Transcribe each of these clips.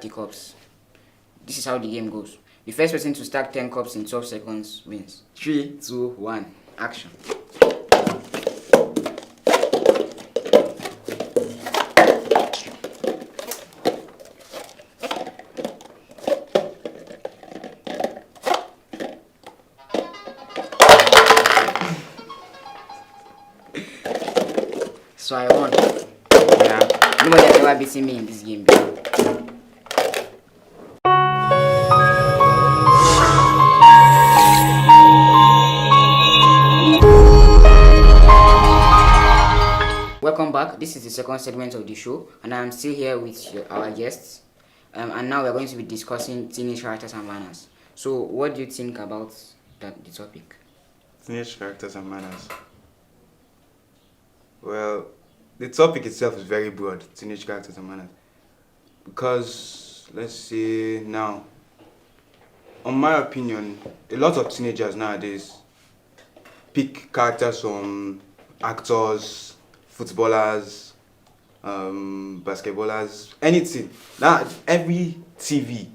the cups. This is how the game goes. The first person to stack 10 cups in 12 seconds wins. 3, 2, 1, action. So I won. Yeah. Nobody has ever beaten me in this game before. Welcome back. This is the second segment of the show, and I'm still here with our guests. And now we're going to be discussing teenage characters and manners. So, what do you think about the topic? Teenage characters and manners. Well, the topic itself is very broad, teenage characters and manners. Because, let's say now, on my opinion, a lot of teenagers nowadays pick characters from actors, footballers, basketballers, anything. Now, every TV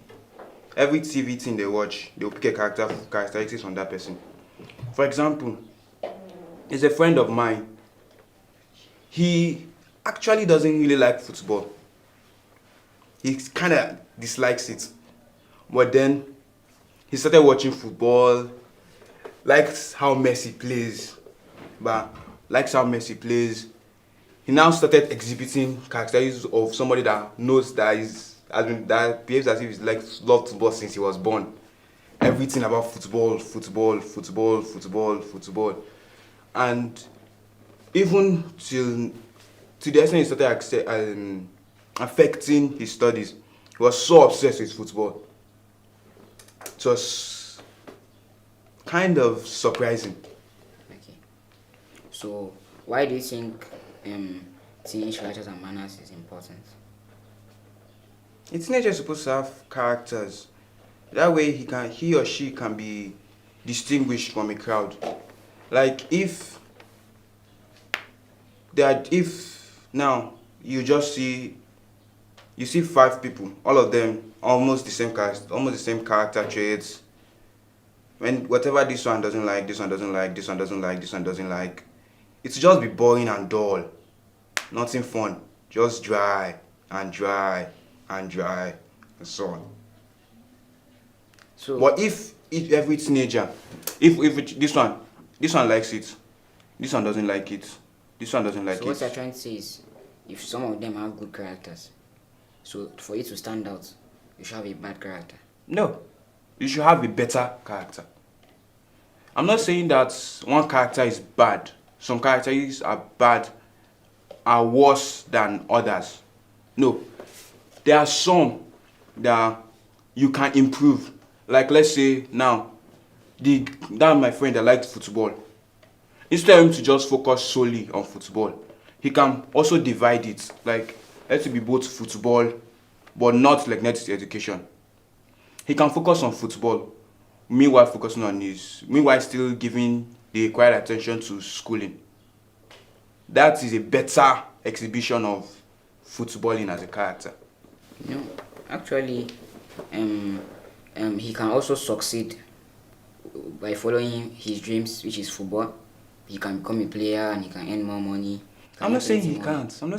thing they watch, they'll pick a characteristics from that person. For example, there's a friend of mine. He actually doesn't really like football. He kind of dislikes it. But then he started watching football, likes how Messi plays. He now started exhibiting characteristics of somebody that knows that behaves as if he's loved football since he was born. Everything about football. And even to the extent he started affecting his studies, he was so obsessed with football. It was kind of surprising. Okay. So, why do you think teenage characters and manners is important? A teenager is supposed to have characters. That way he or she can be distinguished from a crowd. Like if now you see 5 people, all of them almost the same character traits. When whatever this one doesn't like, this one doesn't like, this one doesn't like, this one doesn't like, it's just be boring and dull. Nothing fun. Just dry and so on. So, but if every teenager, if this one likes it, this one doesn't like it, this one doesn't like so it. what you're trying to say is, if some of them have good characters, so for you to stand out, you should have a bad character. No, you should have a better character. I'm not saying that one character is bad. Some characters are worse than others. No, there are some that you can improve. Like let's say now, that my friend that likes football. Instead of him to just focus solely on football, he can also divide it. Like let it be both football, but not like next education. He can focus on football, meanwhile still giving the required attention to schooling. That is a better exhibition of footballing as a character. No, actually, he can also succeed by following his dreams, which is football. He can become a player and he can earn more money. I'm not saying he can't. I'm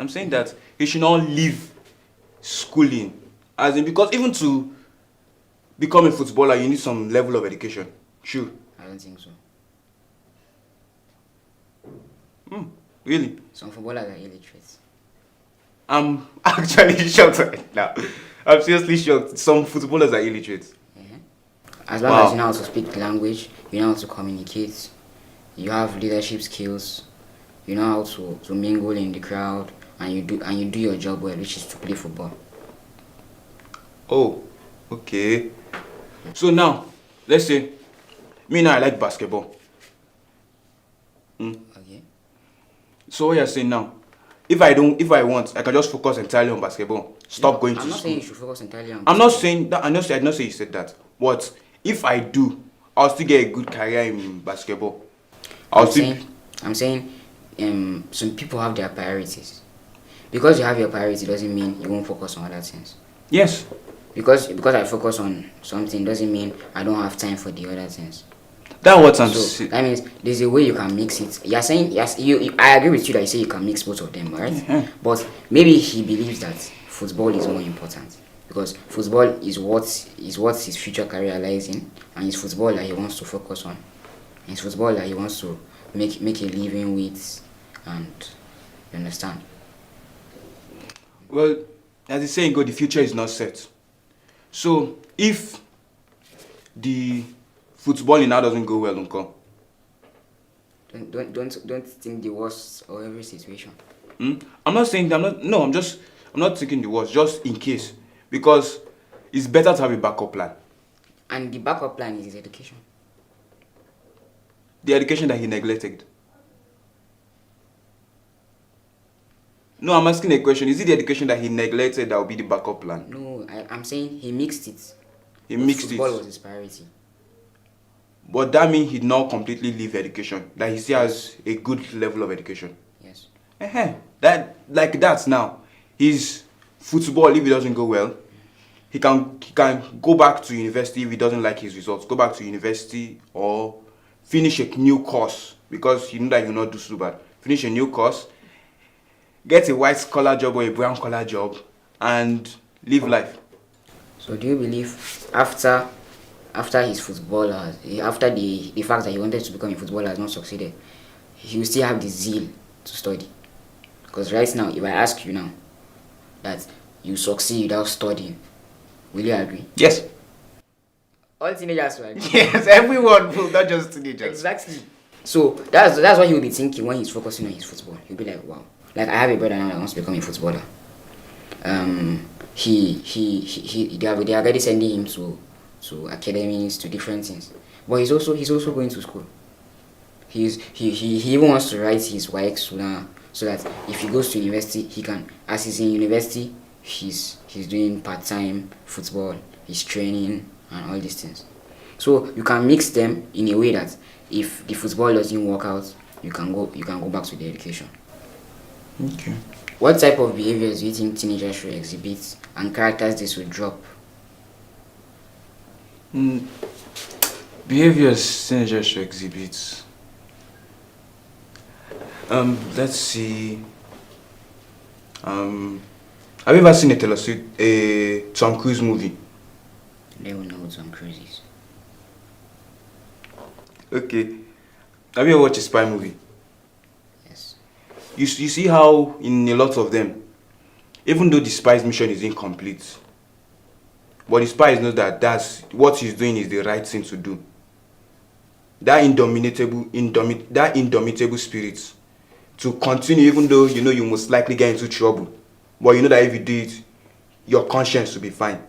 saying that he should not leave schooling. As in, because even to become a footballer, you need some level of education. Sure. I don't think so. Really? Some footballers are illiterate. I'm actually shocked right now. I'm seriously shocked. Some footballers are illiterate. As long as you know how to speak the language, you know how to communicate, you have leadership skills, you know how to mingle in the crowd, and you do your job well, which is to play football. Oh, okay. So now, let's say, me now I like basketball. Okay. So what you're saying now, if I want, I can just focus entirely on basketball. Stop going to school. I'm not saying you should focus entirely on I'm not saying that. I did not say you said that. But if I do, I'll still get a good career in basketball. I'm saying, some people have their priorities. Because you have your priority doesn't mean you won't focus on other things. Yes. Because I focus on something doesn't mean I don't have time for the other things. That's what I'm So saying. that means there's a way you can mix it. You're saying yes. I agree with you that you say you can mix both of them, right? Mhm. But maybe he believes that football is more important because football is what his future career lies in, and it's football that he wants to focus on. It's football that he wants to make a living with, and you understand. Well, as the saying go, the future is not set. So if the footballing now doesn't go well, uncle, Don't think the worst of every situation. I'm not saying I'm not thinking the worst, just in case. Because it's better to have a backup plan. And the backup plan is his education. The education that he neglected. No, I'm asking a question. Is it the education that he neglected that will be the backup plan? No, I'm saying he mixed it. He mixed Football it. was his priority. But that means he not completely leave education. That he still has a good level of education. Yes. That's now. His football, if it doesn't go well, he can go back to university if he doesn't like his results. Go back to university or finish a new course because you know that you'll not do so bad. Finish a new course, get a white collar job or a brown collar job, and live life. So do you believe after his footballer, after the fact that he wanted to become a footballer has not succeeded, he will still have the zeal to study? Because right now, if I ask you now that you succeed without studying, will you agree? Yes. All teenagers will agree. Yes, everyone will, not just teenagers. Exactly. So that's what he will be thinking when he's focusing on his football. He'll be like, wow. Like I have a brother now that wants to become a footballer. They are already sending him to academies, to different things. But he's also going to school. He even wants to write his WAEC so that if he goes to university, he can. As he's in university, he's doing part-time football, he's training and all these things. So you can mix them in a way that if the football doesn't work out, you can go back to the education. Okay. What type of behaviors do you think teenagers should exhibit and characters they should drop? Behaviors teenagers should exhibit. Let's see. Have you ever seen a Tom Cruise movie? They will know what Tom Cruise is. Okay. Have you ever watched a spy movie? Yes. You see how in a lot of them, even though the spy's mission is incomplete, but the spies know that that's what he's doing is the right thing to do. That indomitable spirit to continue, even though you know you most likely get into trouble, but you know that if you do it, your conscience will be fine.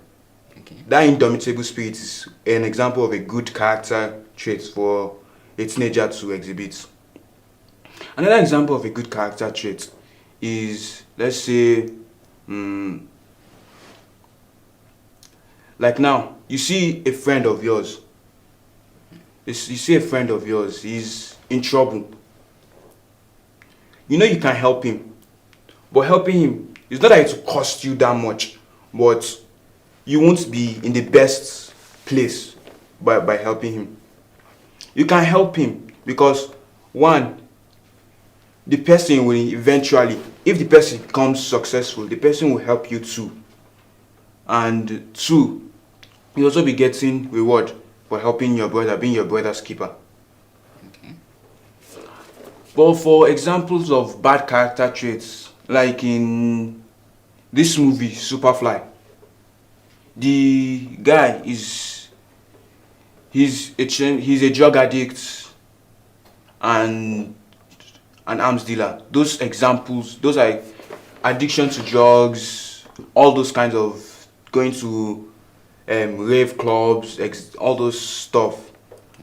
Okay. That indomitable spirit is an example of a good character trait for a teenager to exhibit. Another example of a good character trait is, let's say, like now, you see a friend of yours. You see a friend of yours, he's in trouble. You know you can help him, but helping him, it's not that it will cost you that much, but you won't be in the best place by helping him. You can help him because, one, the person will eventually, if the person becomes successful, the person will help you too. And two, you'll also be getting reward for helping your brother, being your brother's keeper. Okay. But for examples of bad character traits, like in this movie, Superfly, the guy he's a drug addict and an arms dealer. Those examples, those are addiction to drugs, all those kinds of going to rave clubs, all those stuff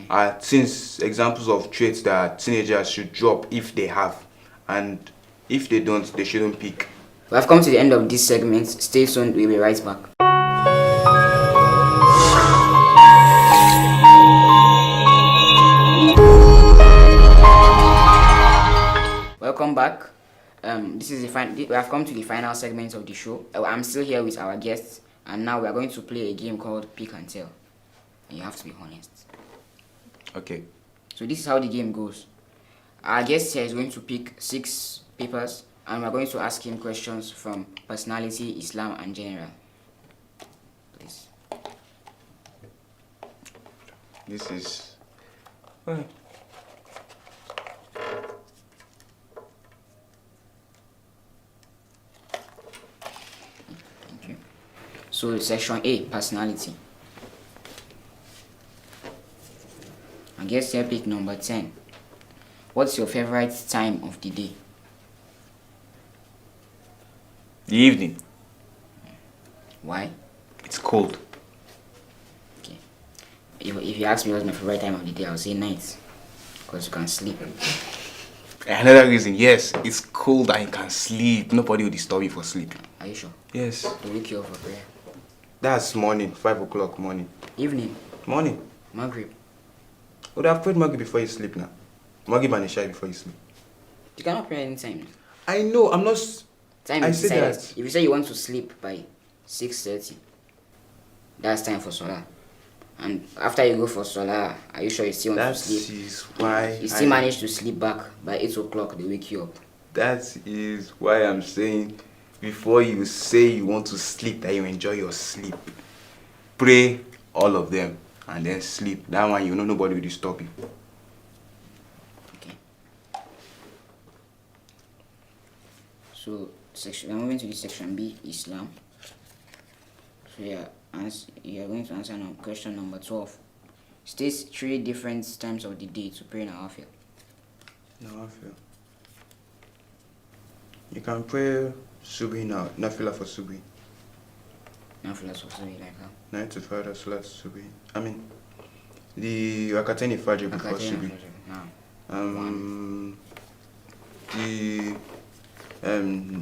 are examples of traits that teenagers should drop if they have, and if they don't, they shouldn't pick. We have come to the end of this segment. Stay tuned, we'll be right back. Welcome back. We have come to the final segment of the show. I'm still here with our guest, And now we are going to play a game called Pick and Tell. And you have to be honest. Okay. So this is how the game goes. Our guest here is going to pick 6 papers, and we're going to ask him questions from personality, Islam, and general. Please. This is. Okay. Thank you. So section A, personality. I guess here pick number 10. What's your favorite time of the day? The evening. Why? It's cold. Okay. If you ask me what's my favorite time of the day, I'll say night. Because you can sleep. Another reason, yes, it's cold and you can sleep. Nobody will disturb you for sleeping. Are you sure? Yes. To wake you up for prayer. That's morning, 5 o'clock morning. Evening. Morning. Maghrib. Would have prayed Maghrib before you sleep now. Maghrib and Isha before you sleep. You cannot pray anytime. I know, I'm not. Time I is said decided. that. If you say you want to sleep by 6:30, that's time for Salah. And after you go for Salah, are you sure you still want That to sleep? is why. You still manage to sleep back by 8 o'clock, they wake you up. That is why I'm saying, before you say you want to sleep, that you enjoy your sleep, pray all of them and then sleep. That one, you know, nobody will disturb you. Okay. So we're moving to the section B, Islam. So you are going to answer now question number 12. State 3 different times of the day to pray Nawafil. Nawafil. You can pray Subhi now, Nafila for Subhi. Nawafil for Subhi, like how? 9 to 5, that's Salat Subhi. I mean, the Rakateni Fajr before Rakatayni Subhi. Fajr, now. The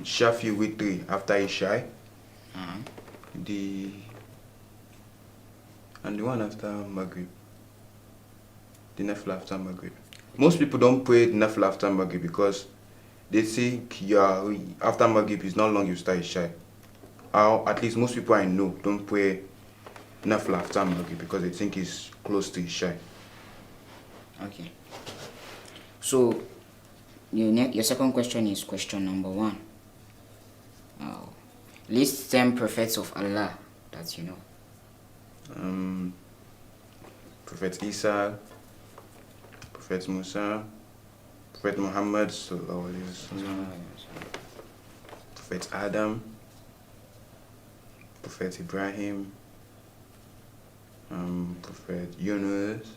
Shafi Witri after Isha. And the one after Maghrib. The Nafila after Maghrib. Most people don't pray the Nafila after Maghrib because they think after Maghrib is not long you start Isha. Or at least most people I know don't pray Nafila after Maghrib because they think it's close to Isha. Okay. So your second question is question number 1. List 10 prophets of Allah that you know. Prophet Isa, Prophet Musa, Prophet Muhammad sallallahu alaihi wasallam, Prophet Adam, Prophet Ibrahim, Prophet Yunus,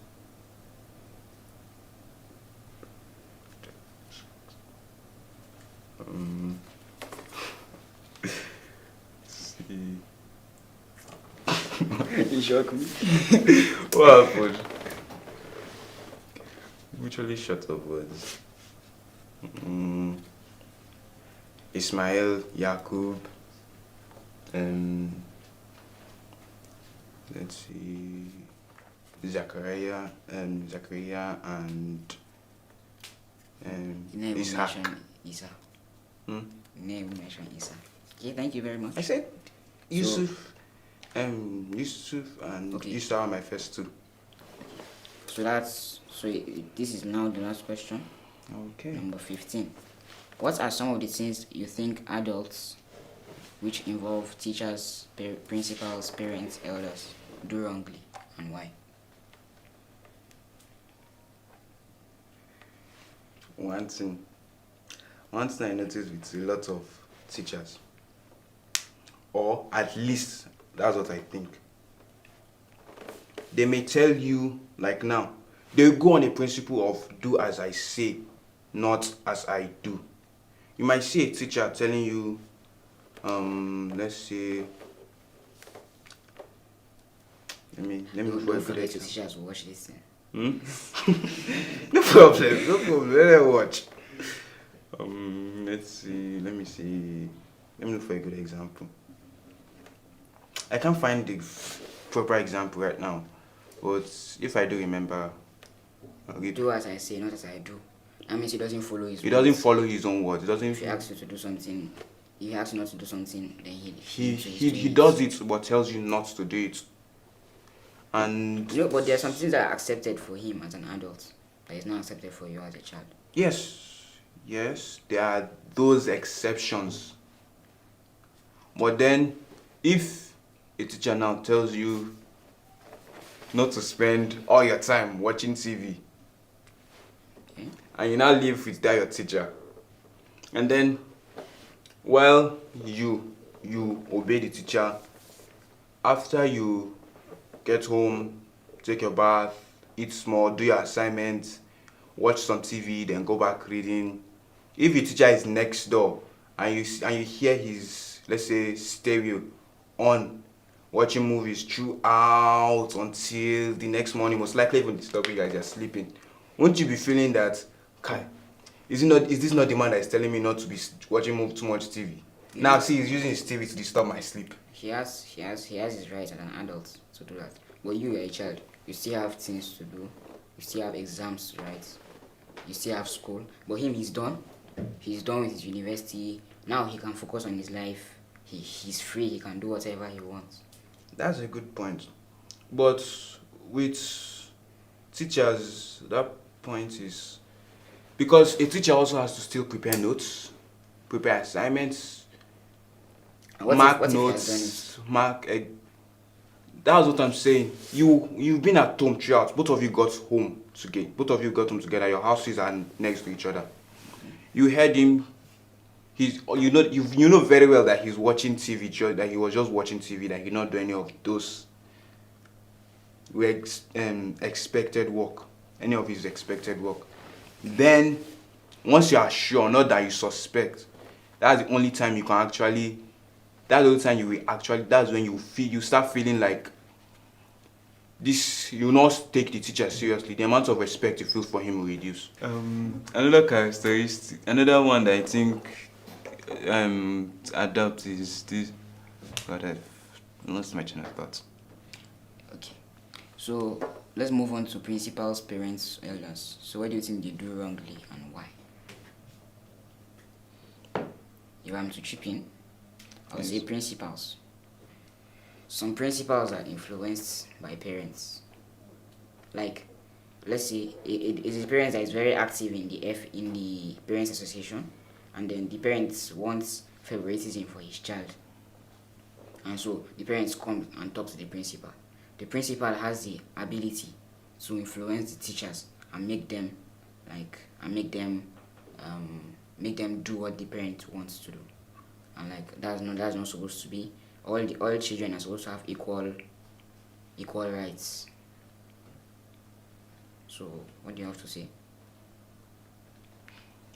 see. You shock me. What happened? Mutually shut up words. Ismail, Yaqub, let's see, Zachariah and You never Ishaq. mentioned Isa. You never mentioned Isa. Okay, thank you very much. I said Yusuf, Yusuf and Okay. Yusuf are my first two. So this is now the last question. Okay. Number 15. What are some of the things you think adults, which involve teachers, principals, parents, elders, do wrongly, and why? One thing I noticed with a lot of teachers, or at least that's what I think, they may tell you, like now, they go on a principle of do as I say, not as I do. You might see a teacher telling you, let's say, let me Don't go forget for your teachers will watch this thing. No problem. Let me watch. Let's see. Let me look for a good example. I can't find the proper example right now, but if I do remember, I'll give. Do as I say, not as I do. That means he doesn't follow his He words. doesn't follow his own words. He doesn't. If he asks you to do something, you ask not to do something, then He does it, but tells you not to do it. And but there are some things that are accepted for him as an adult that is not accepted for you as a child. yes, there are those exceptions. But then, if a teacher now tells you not to spend all your time watching TV, Okay. and you now live with that your teacher, and then, well, you obey the teacher. After you get home, take your bath, eat small, do your assignments, watch some TV, then go back reading. If your teacher is next door and you hear his, let's say, stereo on, watching movies throughout until the next morning, most likely even disturbing you as you're sleeping, won't you be feeling that, Kai, is this not the man that is telling me not to be watching too much TV? Yeah. Now see, he's using his TV to disturb my sleep. He has his rights as an adult to do that. But you're a child. You still have things to do. You still have exams to write. You still have school. But him, he's done. He's done with his university. Now he can focus on his life. He's free. He can do whatever he wants. That's a good point. But with teachers, that point is because a teacher also has to still prepare notes, prepare assignments, And mark what if he has notes, that's what I'm saying. You've been at home throughout. Both of you got home together. Both of you got home together. Your houses are next to each other. You heard him. You know very well that he's watching TV. That he was just watching TV. That he not do any of those expected work. Any of his expected work. Then, once you are sure, not that you suspect, that's the only time you can actually. That's the only time you will actually. That's when you start feeling like this. You will not take the teacher seriously. The amount of respect you feel for him will reduce. Another characteristic, another one that I think adopt is this. God, I lost my train of thought. Okay. So let's move on to principals, parents, elders. So what do you think they do wrongly and why? You want me to chip in? I'll say principals. Some principals are influenced by parents. Like, let's say it is a parent that is very active in the parents association, and then the parents wants favoritism for his child, and so the parents come and talk to the principal. The principal has the ability to influence the teachers and make them do what the parent wants to do. And like that's not supposed to be. All children are supposed to have equal rights. So what do you have to say?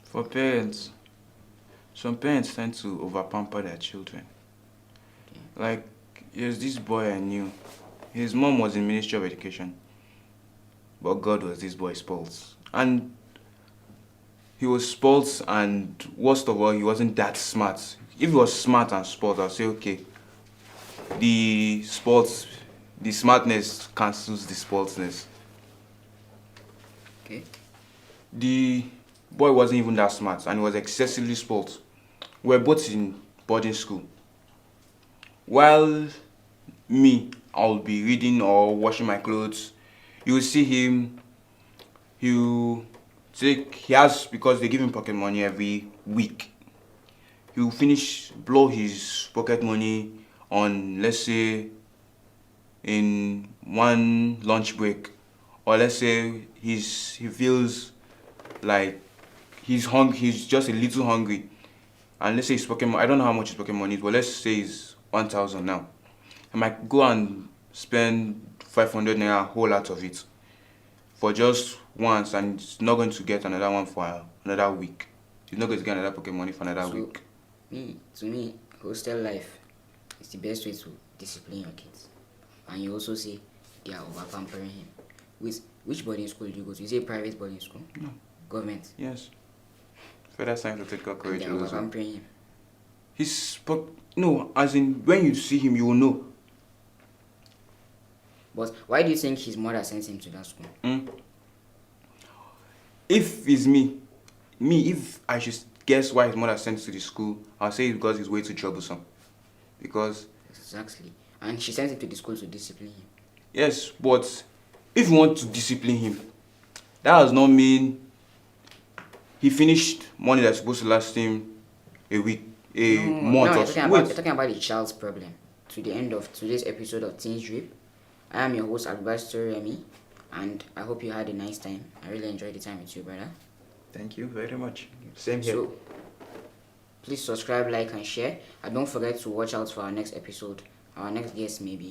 For parents, some parents tend to overpamper their children. Okay. Like, there's this boy I knew. His mom was in Ministry of Education, but God was this boy's spoils. And he was spoiled, and worst of all, he wasn't that smart. If he was smart and spoiled, I'll say, okay, the smartness cancels the spoiledness. Okay. The boy wasn't even that smart, and he was excessively spoiled. We were both in boarding school. While me, I'll be reading or washing my clothes, you will see him, because they give him pocket money every week. He will blow his pocket money on, let's say, in one lunch break, or let's say he feels like he's just a little hungry, and let's say his pocket money, I don't know how much his pocket money is, but let's say it's 1,000 now. I might go and spend 500 naira, a whole lot of it, for just once, and it's not going to get another one for another week. He's not going to get another pocket money for another week. To me, hostel life is the best way to discipline your kids. And you also say they are over pampering him. Which boarding school do you go to? Is it a private boarding school? No. Government? Yes. Federal Science and Technical College. They are over pampering him. No, as in when you see him, you will know. But why do you think his mother sent him to that school? If it's me, if I should guess why his mother sent him to the school, I'll say it's because he's way too troublesome. Because Exactly. And she sent him to the school to discipline him. yes, but if you want to discipline him, that does not mean he finished money that's supposed to last him a week, a month No, or so. you're talking about the child's problem. To the end of today's episode of Teens Drip. I am your host, Albasto Remy, and I hope you had a nice time. I really enjoyed the time with you, brother. Thank you very much. Same here. So, please subscribe, like, and share. And don't forget to watch out for our next episode. Our next guest may be